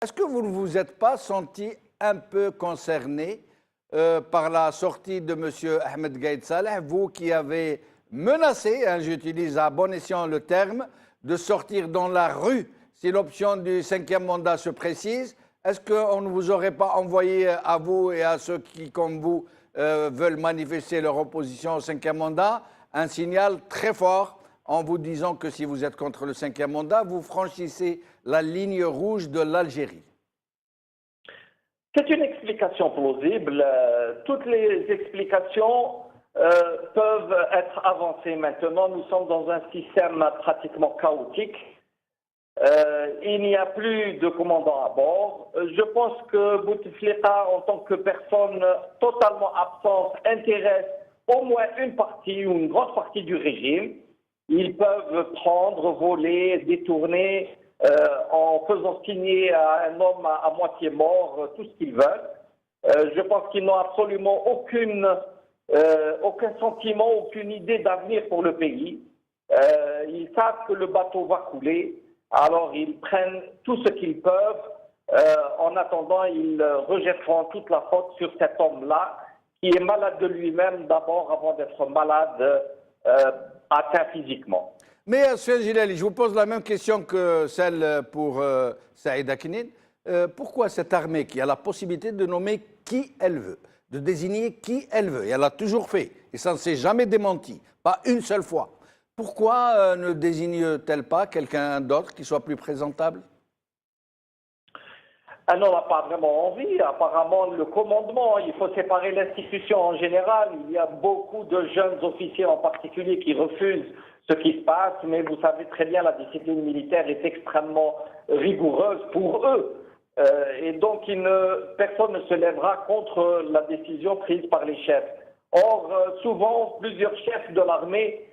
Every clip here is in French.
Est-ce que vous ne vous êtes pas senti un peu concerné par la sortie de M. Ahmed Gaïd Saleh, vous qui avez menacé, hein, j'utilise à bon escient le terme, de sortir dans la rue si l'option du cinquième mandat se précise? Est-ce qu'on ne vous aurait pas envoyé à vous et à ceux qui, comme vous, veulent manifester leur opposition au cinquième mandat un signal très fort en vous disant que si vous êtes contre le cinquième mandat, vous franchissez la ligne rouge de l'Algérie? C'est une explication plausible. Toutes les explications peuvent être avancées maintenant. Nous sommes dans un système pratiquement chaotique. Il n'y a plus de commandant à bord. Je pense que Bouteflika, en tant que personne totalement absente, intéresse au moins une partie ou une grande partie du régime. Ils peuvent prendre, voler, détourner, en faisant signer à un homme à moitié mort tout ce qu'ils veulent. Je pense qu'ils n'ont absolument aucun sentiment, aucune idée d'avenir pour le pays. Ils savent que le bateau va couler, alors ils prennent tout ce qu'ils peuvent. En attendant, ils rejetteront toute la faute sur cet homme-là, qui est malade de lui-même d'abord avant d'être malade, atteint physiquement. Mais, M. Gilali, je vous pose la même question que celle pour Saïda Kinin. Pourquoi cette armée qui a la possibilité de nommer qui elle veut, de désigner qui elle veut, et elle l'a toujours fait, et ça ne s'est jamais démenti, pas une seule fois, pourquoi ne désigne-t-elle pas quelqu'un d'autre qui soit plus présentable? Elle n'en a pas vraiment envie. Apparemment, le commandement, il faut séparer l'institution en général. Il y a beaucoup de jeunes officiers en particulier qui refusent ce qui se passe, mais vous savez très bien, la discipline militaire est extrêmement rigoureuse pour eux. Et donc, personne ne se lèvera contre la décision prise par les chefs. Or, souvent, plusieurs chefs de l'armée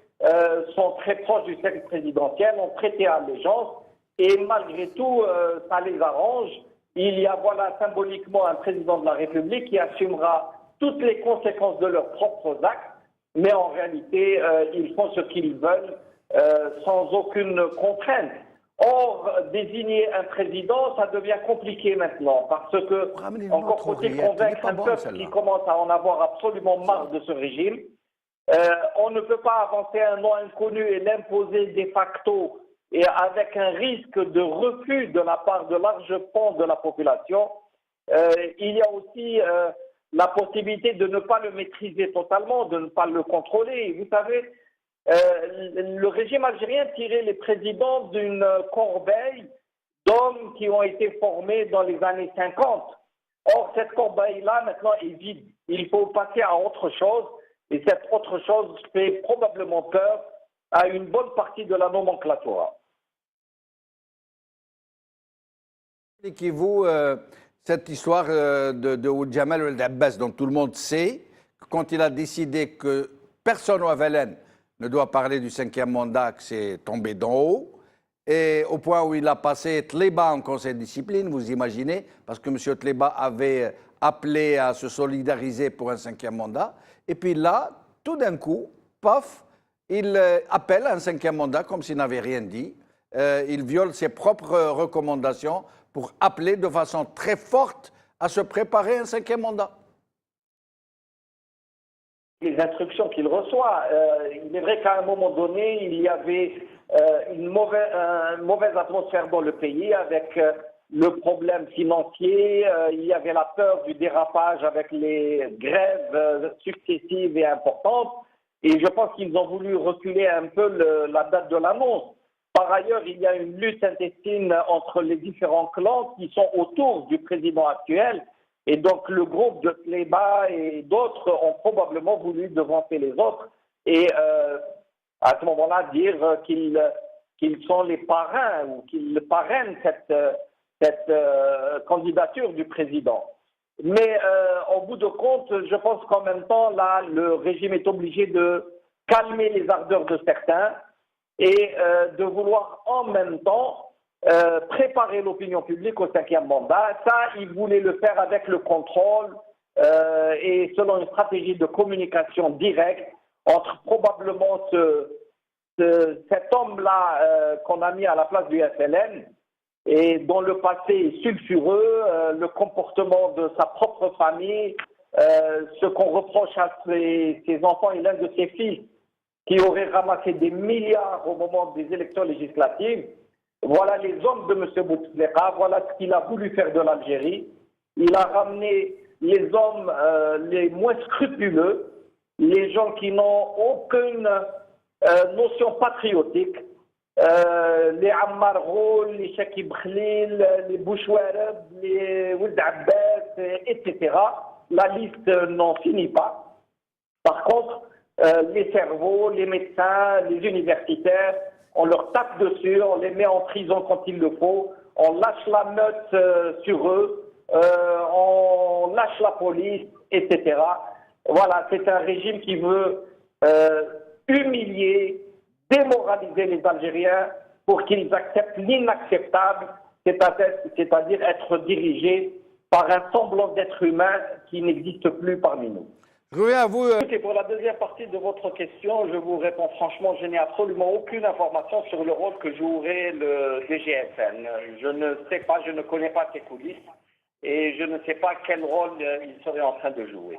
sont très proches du cercle présidentiel, ont prêté allégeance, et malgré tout, ça les arrange. Il y a, voilà, symboliquement un président de la République qui assumera toutes les conséquences de leurs propres actes, mais en réalité, ils font ce qu'ils veulent sans aucune contrainte. Or, désigner un président, ça devient compliqué maintenant, parce que encore faut-il convaincre un peuple qui commence à en avoir absolument marre de ce régime. On ne peut pas avancer un nom inconnu et l'imposer de facto, et avec un risque de refus de la part de larges pans de la population. Il y a aussi la possibilité de ne pas le maîtriser totalement, de ne pas le contrôler. Vous savez, le régime algérien tirait les présidents d'une corbeille d'hommes qui ont été formés dans les années 50. Or, cette corbeille-là, maintenant, est vide. Il faut passer à autre chose, et cette autre chose fait probablement peur à une bonne partie de la nomenclature. Expliquez-vous cette histoire de Ould Jamal Ould Abbas, dont tout le monde sait, quand il a décidé que personne au FLN ne doit parler du cinquième mandat, que c'est tombé d'en haut, et au point où il a passé Tléba en conseil de discipline, vous imaginez, parce que M. Tléba avait appelé à se solidariser pour un cinquième mandat, et puis là, tout d'un coup, paf, il appelle à un cinquième mandat comme s'il n'avait rien dit. Il viole ses propres recommandations pour appeler de façon très forte à se préparer à un cinquième mandat. Les instructions qu'il reçoit, il est vrai qu'à un moment donné, il y avait une mauvaise atmosphère dans le pays avec le problème financier, il y avait la peur du dérapage avec les grèves successives et importantes, et je pense qu'ils ont voulu reculer un peu la date de l'annonce. Par ailleurs, il y a une lutte intestine entre les différents clans qui sont autour du président actuel. Et donc, le groupe de Tléba et d'autres ont probablement voulu devancer les autres et à ce moment-là dire qu'ils sont les parrains ou qu'ils parrainent cette candidature du président. Mais au bout de compte, je pense qu'en même temps, là, le régime est obligé de calmer les ardeurs de certains et de vouloir en même temps préparer l'opinion publique au cinquième mandat. Ça, il voulait le faire avec le contrôle et selon une stratégie de communication directe entre probablement cet homme-là qu'on a mis à la place du FLN et dont le passé est sulfureux, le comportement de sa propre famille, ce qu'on reproche à ses enfants et l'un de ses fils qui aurait ramassé des milliards au moment des élections législatives. Voilà les hommes de M. Bouteflika, voilà ce qu'il a voulu faire de l'Algérie. Il a ramené les hommes les moins scrupuleux, les gens qui n'ont aucune notion patriotique, les Ammar Ghoul, les Shakib Khalil, les Bouchouareb, les Ould Abbas, etc. La liste n'en finit pas. Par contre, les cerveaux, les médecins, les universitaires, on leur tape dessus, on les met en prison quand il le faut, on lâche la meute sur eux, on lâche la police, etc. Voilà, c'est un régime qui veut humilier, démoraliser les Algériens pour qu'ils acceptent l'inacceptable, c'est-à-dire être dirigés par un semblant d'être humain qui n'existe plus parmi nous. Je reviens à vous. Et pour la deuxième partie de votre question, je vous réponds franchement, je n'ai absolument aucune information sur le rôle que jouerait le DGFN. Je ne sais pas, je ne connais pas ses coulisses et je ne sais pas quel rôle il serait en train de jouer.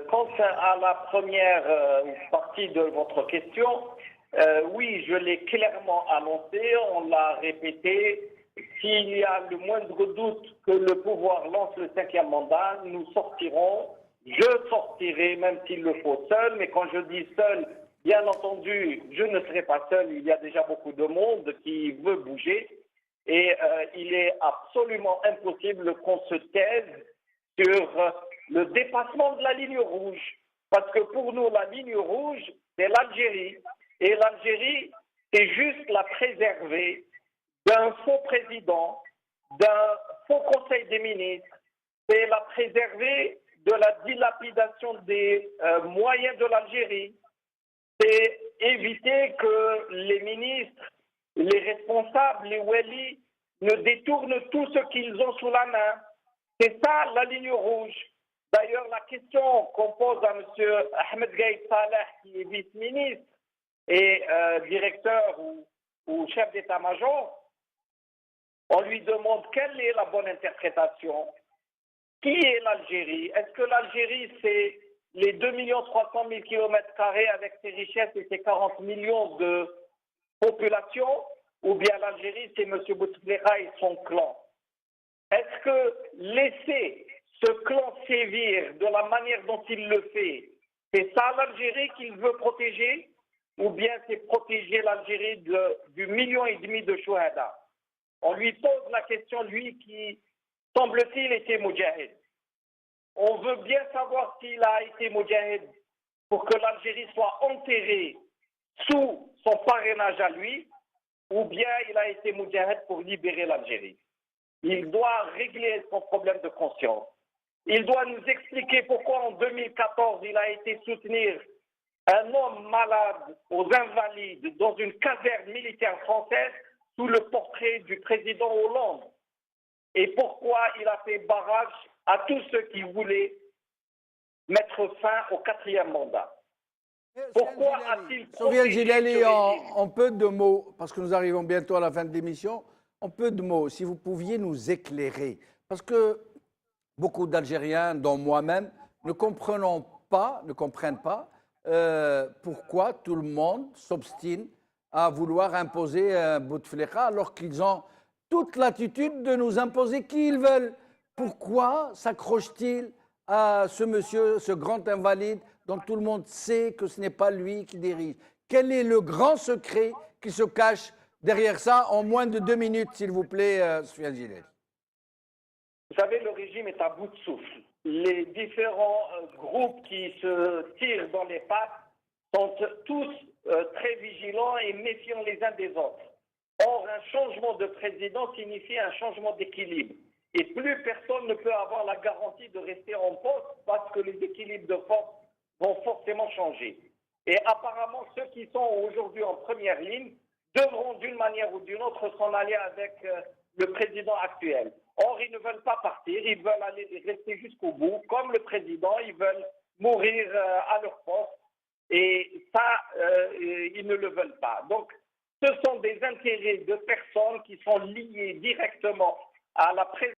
Quant à la première partie de votre question, oui, je l'ai clairement annoncé, on l'a répété. S'il y a le moindre doute que le pouvoir lance le 5e mandat, nous sortirons. Je sortirai, même s'il le faut, seul. Mais quand je dis seul, bien entendu, je ne serai pas seul. Il y a déjà beaucoup de monde qui veut bouger. Et il est absolument impossible qu'on se taise sur le dépassement de la ligne rouge. Parce que pour nous, la ligne rouge, c'est l'Algérie. Et l'Algérie, c'est juste la préserver d'un faux président, d'un faux conseil des ministres. C'est la préserver de la dilapidation des moyens de l'Algérie. C'est éviter que les ministres, les responsables, les wali ne détournent tout ce qu'ils ont sous la main. C'est ça la ligne rouge. D'ailleurs, la question qu'on pose à M. Ahmed Gaïd Saleh, qui est vice-ministre et directeur ou chef d'état-major, on lui demande quelle est la bonne interprétation. Qui est l'Algérie? Est-ce que l'Algérie, c'est les 2 300 000 km² avec ses richesses et ses 40 millions de population? Ou bien l'Algérie, c'est M. Bouteflika et son clan? Est-ce que laisser ce clan sévir de la manière dont il le fait, c'est ça l'Algérie qu'il veut protéger? Ou bien c'est protéger l'Algérie du 1,5 million de chouhada? On lui pose la question, lui qui, semble-t-il, était moudjahid. On veut bien savoir s'il a été moudjahid pour que l'Algérie soit enterrée sous son parrainage à lui, ou bien il a été moudjahid pour libérer l'Algérie. Il doit régler son problème de conscience. Il doit nous expliquer pourquoi en 2014 il a été soutenir un homme malade aux Invalides dans une caserne militaire française sous le portrait du président Hollande. Et pourquoi il a fait barrage à tous ceux qui voulaient mettre fin au 4e mandat. Pourquoi a-t-il Soufiane Djillali, en peu de mots, parce que nous arrivons bientôt à la fin de l'émission, en peu de mots, si vous pouviez nous éclairer, parce que beaucoup d'Algériens, dont moi-même, ne comprennent pas pourquoi tout le monde s'obstine à vouloir imposer un Bouteflika alors qu'ils ont toute l'attitude de nous imposer qui ils veulent. Pourquoi s'accroche-t-il à ce monsieur, ce grand invalide dont tout le monde sait que ce n'est pas lui qui dirige? Quel est le grand secret qui se cache derrière ça? En moins de 2 minutes, s'il vous plaît, Soufiane Djillali. Vous savez, le régime est à bout de souffle. Les différents groupes qui se tirent dans les pattes sont tous très vigilants et méfiants les uns des autres. Or, un changement de président signifie un changement d'équilibre. Et plus personne ne peut avoir la garantie de rester en poste parce que les équilibres de force vont forcément changer. Et apparemment, ceux qui sont aujourd'hui en première ligne devront d'une manière ou d'une autre s'en aller avec le président actuel. Or, ils ne veulent pas partir, ils veulent aller rester jusqu'au bout. Comme le président, ils veulent mourir à leur poste. Et ça, ils ne le veulent pas. Donc, Ce sont des intérêts de personnes qui sont liés directement à la présence